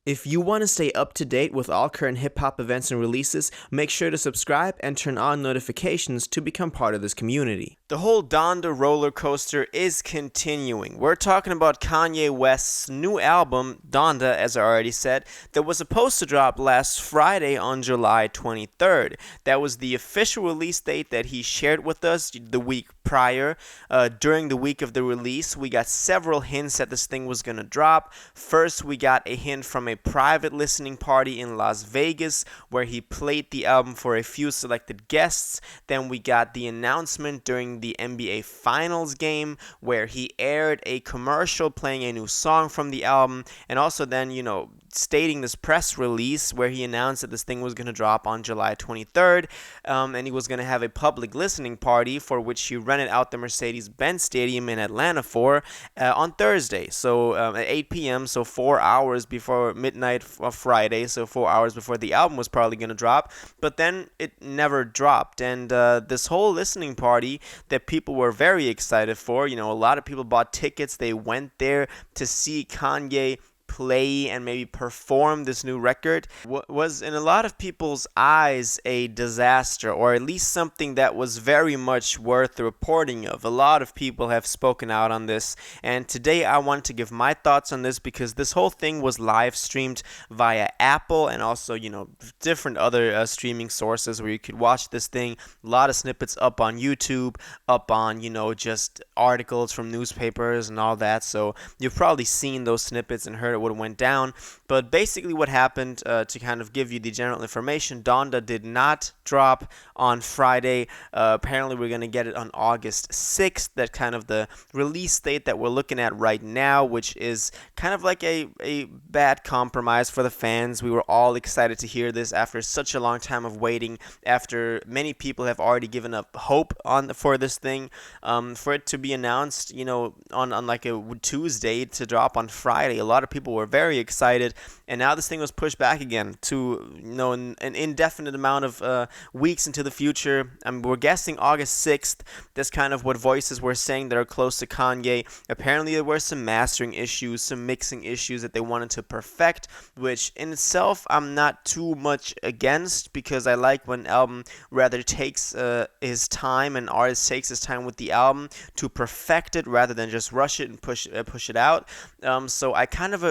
If you want to stay up to date with all current hip hop events and releases, make sure to subscribe and turn on notifications to become part of this community. The whole Donda roller coaster is continuing. We're talking about Kanye West's new album, Donda, as I already said, that was supposed to drop last Friday on July 23rd. That was the official release date that he shared with us the week prior. During the week of the release, we got several hints that this thing was going to drop. First, we got a hint from a private listening party in Las Vegas where he played the album for a few selected guests. Then we got the announcement during the NBA Finals game where he aired a commercial playing a new song from the album, and also then, stating this press release where he announced that this thing was going to drop on July 23rd, and he was going to have a public listening party for which he rented out the Mercedes-Benz Stadium in Atlanta for on Thursday, so at 8 p.m., so 4 hours before midnight of Friday, so 4 hours before the album was probably going to drop, but then it never dropped, and this whole listening party that people were very excited for, a lot of people bought tickets, they went there to see Kanye play and maybe perform this new record, was in a lot of people's eyes a disaster, or at least something that was very much worth the reporting of. A lot of people have spoken out on this, and today I want to give my thoughts on this because this whole thing was live streamed via Apple and also, different other streaming sources where you could watch this thing. A lot of snippets up on YouTube, up on, just articles from newspapers and all that, so you've probably seen those snippets and heard what went down. But basically what happened, to kind of give you the general information, Donda did not drop on Friday. Apparently we're going to get it on August 6th. That's kind of the release date that we're looking at right now, which is kind of like a bad compromise for the fans. We were all excited to hear this after such a long time of waiting, after many people have already given up hope for this thing. For it to be announced, on like a Tuesday to drop on Friday, a lot of people were very excited, and now this thing was pushed back again to an indefinite amount of weeks into the future. We're guessing August 6th. That's kind of what voices were saying that are close to Kanye. Apparently there were some mastering issues, some mixing issues that they wanted to perfect, which in itself I'm not too much against, because I like when album rather takes his time, and artist takes his time with the album to perfect it rather than just rush it and push it out. So I kind of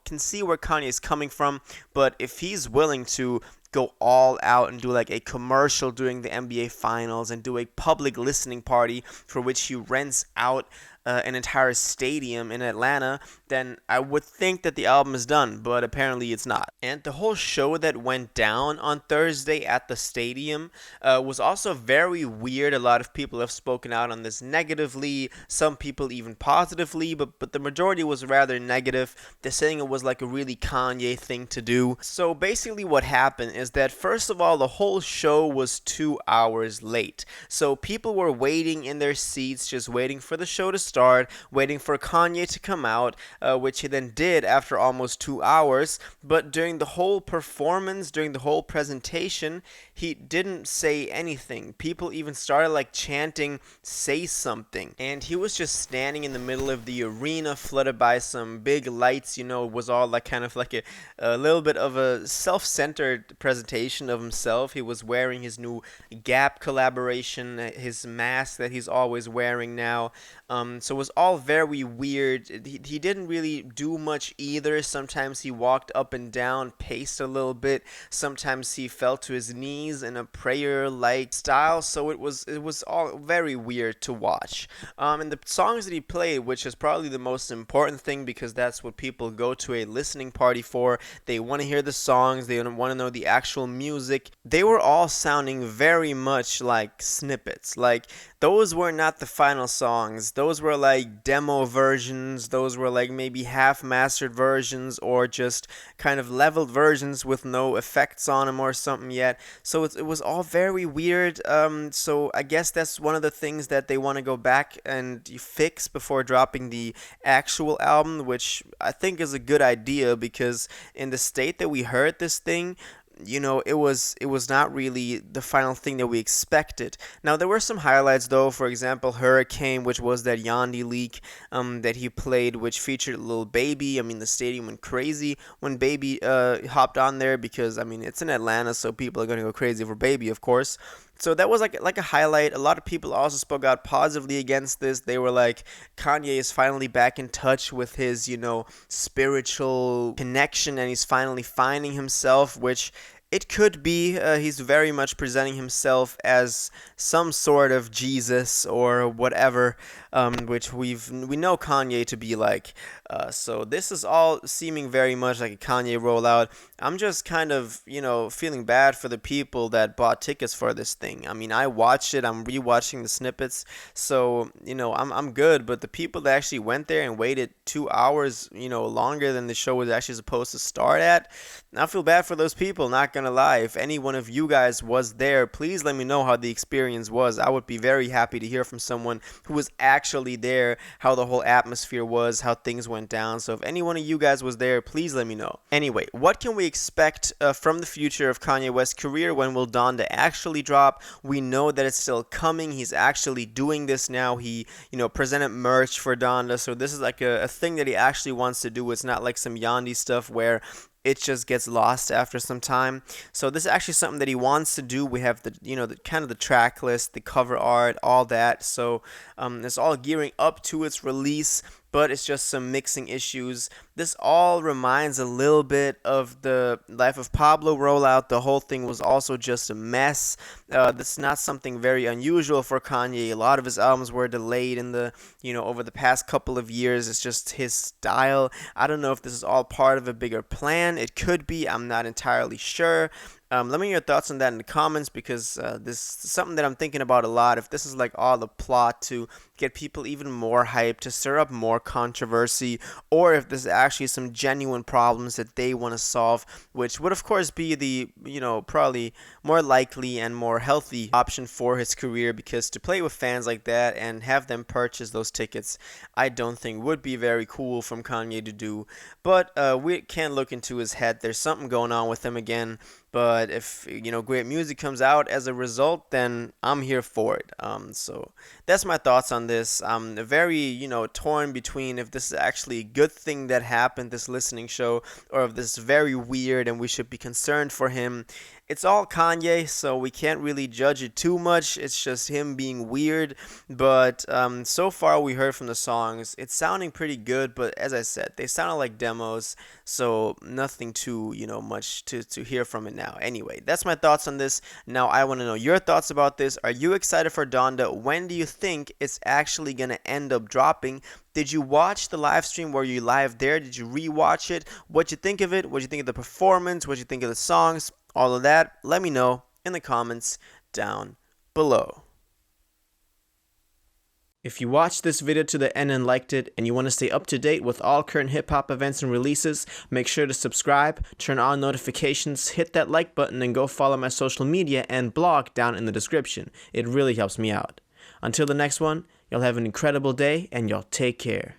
can see where Kanye is coming from, but if he's willing to go all out and do like a commercial during the NBA Finals and do a public listening party for which he rents out an entire stadium in Atlanta, then I would think that the album is done, but apparently it's not. And the whole show that went down on Thursday at the stadium was also very weird. A lot of people have spoken out on this negatively, some people even positively, but the majority was rather negative. They're saying it was like a really Kanye thing to do. So basically what happened is that, first of all, the whole show was 2 hours late. So people were waiting in their seats, just waiting for the show to start, waiting for Kanye to come out, which he then did after almost 2 hours. But during the whole performance, during the whole presentation, he didn't say anything. People even started like chanting, "Say something." And he was just standing in the middle of the arena, flooded by some big lights. It was all like kind of like a little bit of a self-centered presentation of himself. He was wearing his new Gap collaboration, his mask that he's always wearing now. So it was all very weird. He didn't really do much either. Sometimes he walked up and down, paced a little bit. Sometimes he fell to his knees in a prayer-like style. So it was all very weird to watch. And the songs that he played, which is probably the most important thing because that's what people go to a listening party for. They want to hear the songs. They want to know the actual music. They were all sounding very much like snippets. Like, those were not the final songs. Those were like demo versions. Those were like maybe half-mastered versions or just kind of leveled versions with no effects on them or something yet. So it was all very weird. So I guess that's one of the things that they want to go back and fix before dropping the actual album, which I think is a good idea because in the state that we heard this thing, it was not really the final thing that we expected. Now there were some highlights though. For example, Hurricane, which was that Yandhi leak that he played, which featured Lil Baby. I mean, the stadium went crazy when Baby hopped on there because I mean it's in Atlanta, so people are gonna go crazy for Baby, of course. So that was like a highlight. A lot of people also spoke out positively against this. They were like, Kanye is finally back in touch with his, spiritual connection, and he's finally finding himself, which it could be. He's very much presenting himself as some sort of Jesus or whatever, which we know Kanye to be like. So this is all seeming very much like a Kanye rollout. I'm just kind of, feeling bad for the people that bought tickets for this thing. I mean, I watched it. I'm rewatching the snippets. So, I'm good. But the people that actually went there and waited 2 hours, longer than the show was actually supposed to start at, I feel bad for those people, not gonna lie. If any one of you guys was there, please let me know how the experience was. I would be very happy to hear from someone who was actually there, how the whole atmosphere was, how things went down. So if any one of you guys was there, please let me know. Anyway, what can we expect from the future of Kanye West's career? When will Donda actually drop? We know that it's still coming. He's actually doing this now. He, presented merch for Donda. So this is like a thing that he actually wants to do. It's not like some Yandhi stuff where it just gets lost after some time. So this is actually something that he wants to do. We have the kind of the track list, the cover art, all that. So it's all gearing up to its release, but it's just some mixing issues. This all reminds a little bit of the Life of Pablo rollout. The whole thing was also just a mess. This is not something very unusual for Kanye. A lot of his albums were delayed in the, over the past couple of years. It's just his style. I don't know if this is all part of a bigger plan. It could be. I'm not entirely sure. Let me know your thoughts on that in the comments, because this is something that I'm thinking about a lot. If this is like all the plot to get people even more hyped, to stir up more controversy, or if this is actually some genuine problems that they want to solve, which would of course be the, probably more likely and more healthy option for his career, because to play with fans like that and have them purchase those tickets, I don't think would be very cool from Kanye to do. But we can't look into his head. There's something going on with him again. But if, great music comes out as a result, then I'm here for it. So that's my thoughts on this. I'm very, torn between if this is actually a good thing that happened, this listening show, or if this is very weird and we should be concerned for him. It's all Kanye, so we can't really judge it too much. It's just him being weird. But so far we heard from the songs, it's sounding pretty good. But as I said, they sounded like demos, so nothing too, much to hear from it now. Anyway, that's my thoughts on this. Now I want to know your thoughts about this. Are you excited for Donda? When do you think it's actually going to end up dropping? Did you watch the live stream? Were you live there? Did you rewatch it? What'd you think of it? What'd you think of the performance? What'd you think of the songs? All of that, let me know in the comments down below. If you watched this video to the end and liked it, and you want to stay up to date with all current hip-hop events and releases, make sure to subscribe, turn on notifications, hit that like button, and go follow my social media and blog down in the description. It really helps me out. Until the next one, y'all have an incredible day, and y'all take care.